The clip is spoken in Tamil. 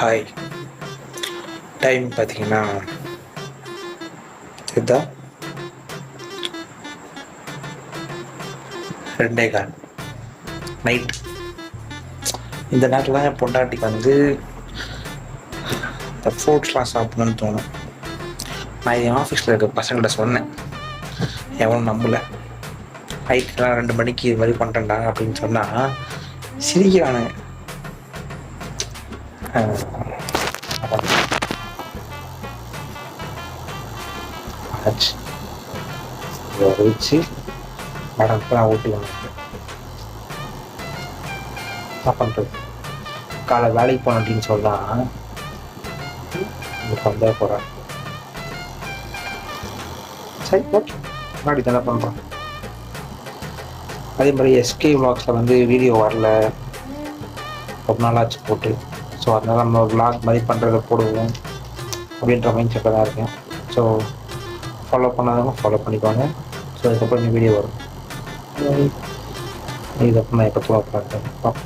ஹாய். டைம் பார்த்தீங்கன்னா இதுதான் 2:15 நைட். இந்த நேரத்தில் தான் என் பொண்டாட்டிக்கு வந்து இந்த ஃப்ரூட்ஸ்லாம் சாப்பிடணும்னு தோணும். நான் என் ஆஃபீஸில் இருக்க பசங்கள்கிட்ட சொன்னேன், எவனும் நம்பலை. நைட்லாம் 2 மணிக்கு இது மாதிரி பண்ணுறேன்டா அப்படின்னு சொன்னால் சிரிக்கிறானுங்க. ஆச்சு இதை வச்சு நடப்பெல்லாம் ஓட்டி வந்துட்டேன். என்ன பண்ணுறது, காலை வேலைக்கு போனேன் அப்படின்னு சொன்னால் வந்தே போகிறேன். சரி ஓகே, முன்னாடி தானே பண்ணுறோம். அதே மாதிரி எஸ்கே விளாக்ஸில் வந்து வீடியோ வரல, ரொம்ப நாளாச்சு போட்டு. ஸோ அதனால் நம்ம விளாக் மாதிரி பண்ணுறத போடுவோம் அப்படின்ற மைண்ட் செட்டில் தான் இருக்கேன். ஸோ ஃபாலோ பண்ணாதவங்க ஃபாலோ பண்ணிக்கோங்க. ஸோ அதுக்கப்புறம் இந்த வீடியோ வரும். இதுக்கப்புறம் நான் எப்போ தூங்க போகிறேன்.